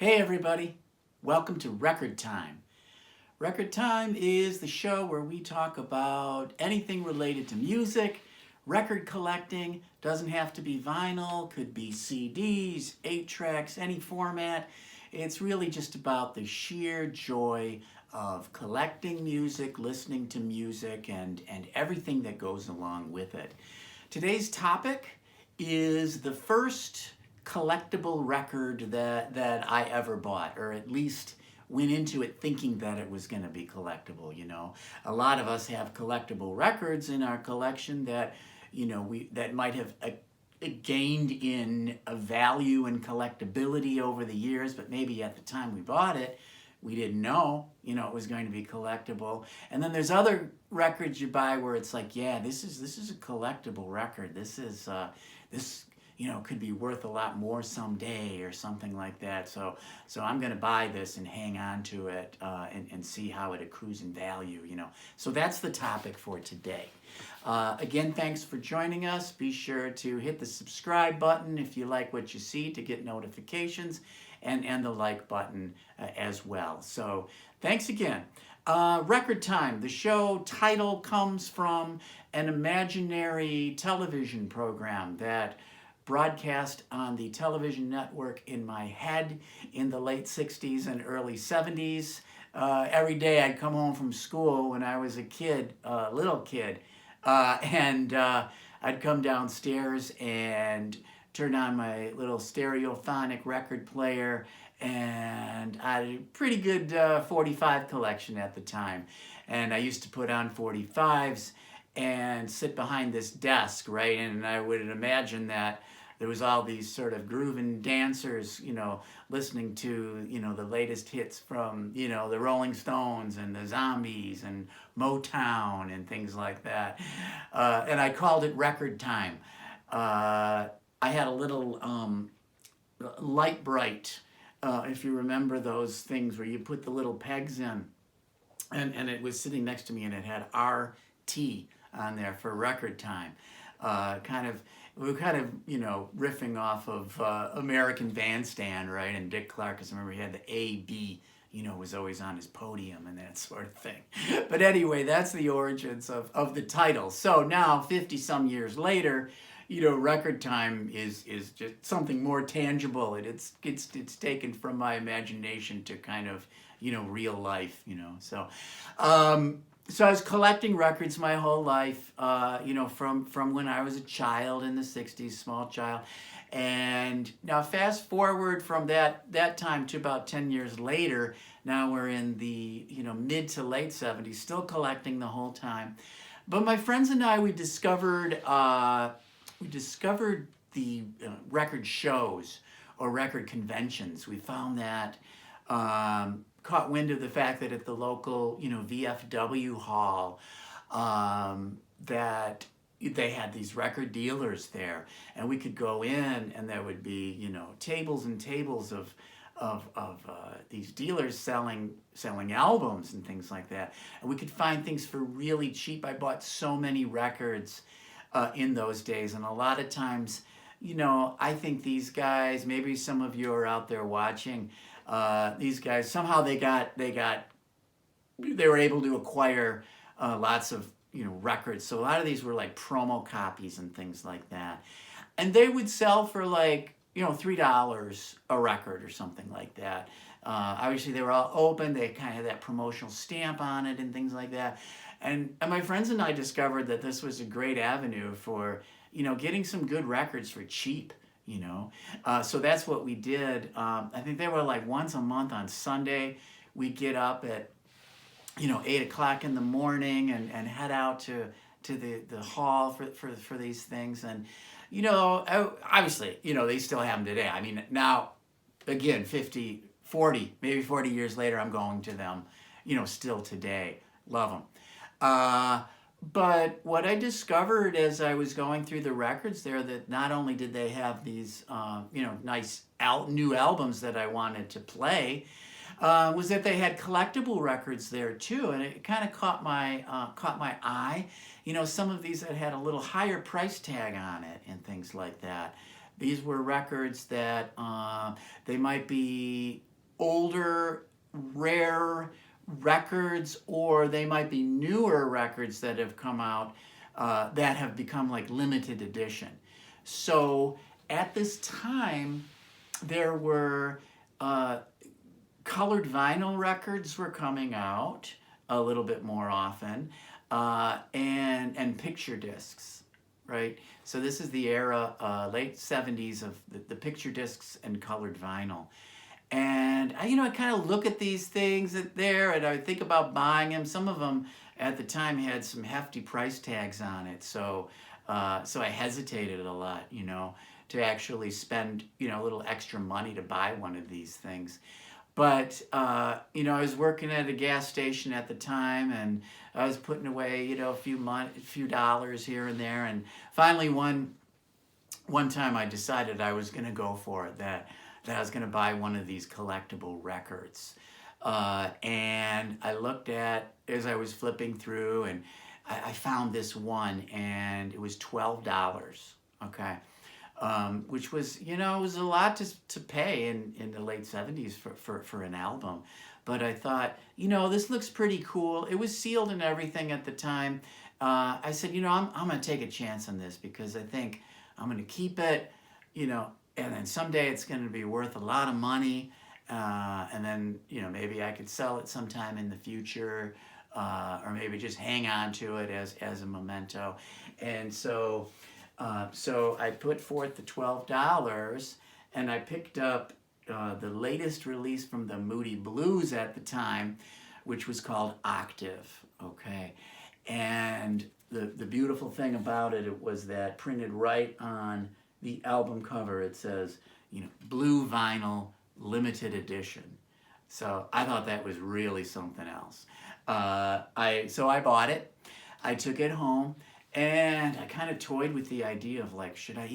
Hey everybody, welcome to Record Time. Record Time is the show where we talk about anything related to music, record collecting. Doesn't have to be vinyl, could be CDs, 8 tracks, any format. It's really just about the sheer joy of collecting music, listening to music, and everything that goes along with it. Today's topic is the first collectible record that I ever bought, or at least went into it thinking that it was going to be collectible. A lot of us have collectible records in our collection that we that might have gained in a value and collectability over the years, but maybe at the time we bought it we didn't know it was going to be collectible. And then there's other records you buy where it's like, yeah, this is a collectible record. This could be worth a lot more someday or something like that. So I'm going to buy this and hang on to it and see how it accrues in value. So that's the topic for today. Again, thanks for joining us. Be sure to hit the subscribe button if you like what you see to get notifications, and the like button as well. So thanks again. Record Time. The show title comes from an imaginary television program that broadcast on the television network in my head in the late 60s and early 70s. Every day I'd come home from school when I was a kid, little kid, and I'd come downstairs and turn on my little stereophonic record player, and I had a pretty good 45 collection at the time. And I used to put on 45s and sit behind this desk, right? And I would imagine that there was all these sort of grooving dancers, listening to, the latest hits from, the Rolling Stones and the Zombies and Motown and things like that. And I called it Record Time. I had a little light bright, if you remember those things where you put the little pegs in, and it was sitting next to me, and it had RT on there for Record Time. We were kind of, riffing off of American Bandstand, right? And Dick Clark, because I remember he had the AB, was always on his podium and that sort of thing. But anyway, that's the origins of the title. So now, 50 some years later, Record Time is just something more tangible. It's taken from my imagination to kind of, real life, So so I was collecting records my whole life, from when I was a child in the 60s, small child. And now fast forward from that time to about 10 years later, now we're in the, mid to late 70s, still collecting the whole time. But my friends and I, we discovered the record shows or record conventions. We found that, caught wind of the fact that at the local, VFW hall, that they had these record dealers there, and we could go in, and there would be, tables and tables of these dealers selling albums and things like that, and we could find things for really cheap. I bought so many records in those days, and a lot of times, I think these guys, maybe some of you are out there watching, these guys somehow they were able to acquire lots of records. So a lot of these were like promo copies and things like that, and they would sell for like $3 a record or something like that. Obviously they were all open. They kind of had that promotional stamp on it and things like that. And my friends and I discovered that this was a great avenue for getting some good records for cheap. So that's what we did. I think they were like once a month on Sunday. We'd get up at 8 o'clock in the morning and head out to the hall for these things. And obviously they still have them today. I mean, now again, 40 years later, I'm going to them still today. Love them. But what I discovered as I was going through the records there, that not only did they have these, nice new albums that I wanted to play, was that they had collectible records there too, and it kind of caught my eye. Some of these that had a little higher price tag on it and things like that. These were records that they might be older, rare records, or they might be newer records that have come out that have become like limited edition. So at this time, there were colored vinyl records were coming out a little bit more often, and picture discs, right? So this is the era, late 70s, of the picture discs and colored vinyl. And I kind of look at these things there, and I think about buying them. Some of them at the time had some hefty price tags on it, so I hesitated a lot, to actually spend a little extra money to buy one of these things. But I was working at a gas station at the time, and I was putting away a few dollars here and there, and finally one time I decided I was going to go for it, that I was going to buy one of these collectible records. And I looked at, as I was flipping through, and I found this one, and it was $12, okay? Which was, it was a lot to pay in the late 70s for an album. But I thought, this looks pretty cool. It was sealed and everything at the time. I said, I'm going to take a chance on this, because I think I'm going to keep it, and then someday it's going to be worth a lot of money. And then, maybe I could sell it sometime in the future, or maybe just hang on to it as a memento. And so I put forth the $12, and I picked up the latest release from the Moody Blues at the time, which was called Octave, okay? And the beautiful thing about it was that printed right on the album cover, it says, blue vinyl limited edition. So I thought that was really something else. So I bought it. I took it home, and I kind of toyed with the idea of like, should I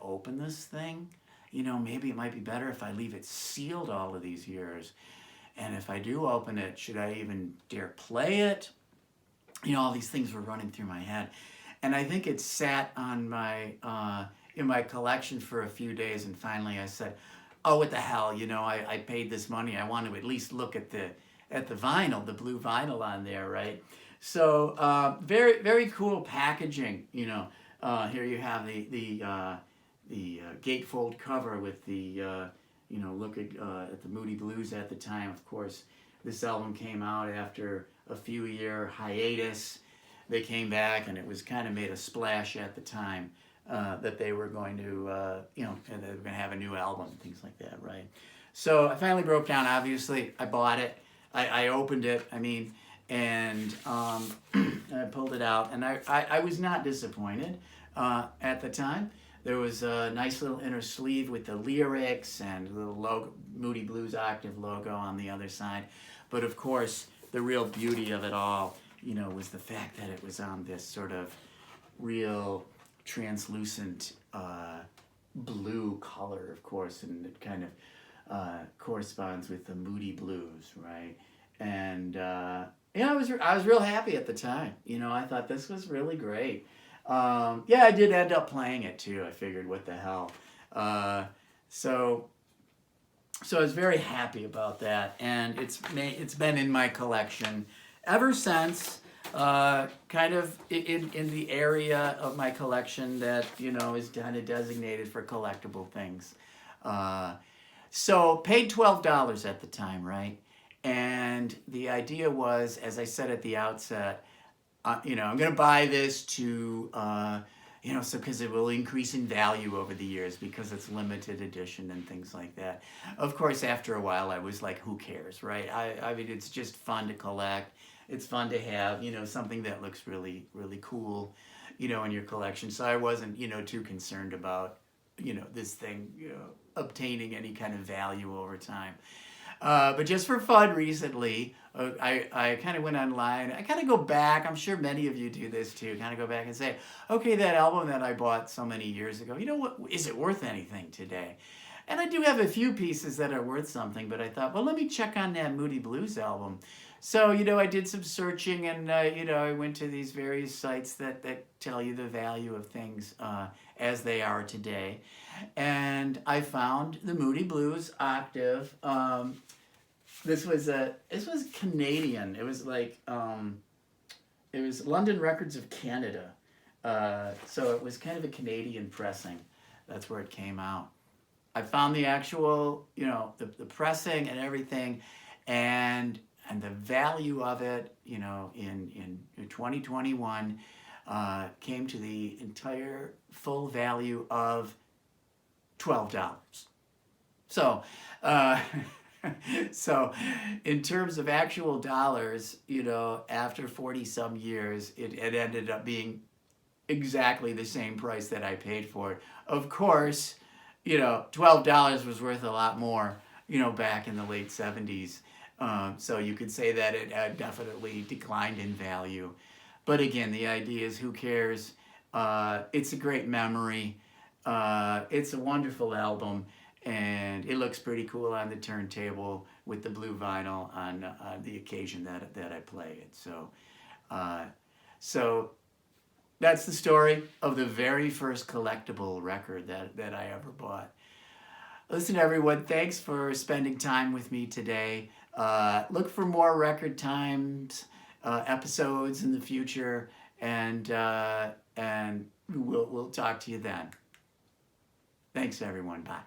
open this thing? Maybe it might be better if I leave it sealed all of these years. And if I do open it, should I even dare play it? All these things were running through my head. And I think it sat on in my collection for a few days, and finally I said, oh, what the hell, I paid this money. I want to at least look at the vinyl, the blue vinyl on there, right? So very, very cool packaging. Here you have the gatefold cover with the look at the Moody Blues at the time. Of course, this album came out after a few year hiatus. They came back, and it was kind of made a splash at the time that they were going to and they were going to have a new album and things like that, right? So I finally broke down. Obviously, I bought it. I opened it. And I pulled it out, and I was not disappointed at the time. There was a nice little inner sleeve with the lyrics and a little logo, Moody Blues Octave logo on the other side. But of course, the real beauty of it all, was the fact that it was on this sort of real translucent blue color, of course, and it kind of corresponds with the Moody Blues, right? And I was real happy at the time. I thought this was really great. I did end up playing it too. I figured, what the hell. So I was very happy about that, and it's been in my collection ever since. Kind of in the area of my collection that is kind of designated for collectible things. So paid $12 at the time, right? And the idea was, as I said at the outset, I'm going to buy this to, so because it will increase in value over the years because it's limited edition and things like that. Of course, after a while, I was like, who cares, right? It's just fun to collect. It's fun to have, something that looks really, really cool, in your collection. So I wasn't, too concerned about, this thing, obtaining any kind of value over time. But just for fun recently, I kind of went online. I kind of go back. I'm sure many of you do this too. Kind of go back and say, okay, that album that I bought so many years ago, what, is it worth anything today? And I do have a few pieces that are worth something, but I thought, well, let me check on that Moody Blues album. So, I did some searching, and, I went to these various sites that tell you the value of things as they are today. And I found the Moody Blues Octave This was Canadian. It was like it was London Records of Canada. So it was kind of a Canadian pressing. That's where it came out. I found the actual, the pressing and everything, and the value of it, in 2021, came to the entire full value of $12. So, so in terms of actual dollars, after 40 some years, it ended up being exactly the same price that I paid for it. Of course, $12 was worth a lot more, back in the late 70s. So you could say that it had definitely declined in value. But again, the idea is, who cares? It's a great memory. It's a wonderful album, and it looks pretty cool on the turntable with the blue vinyl on the occasion that I play it. So that's the story of the very first collectible record that I ever bought. Listen, everyone, thanks for spending time with me today. Look for more Record Times episodes in the future, and we'll talk to you then. Thanks, everyone. Bye.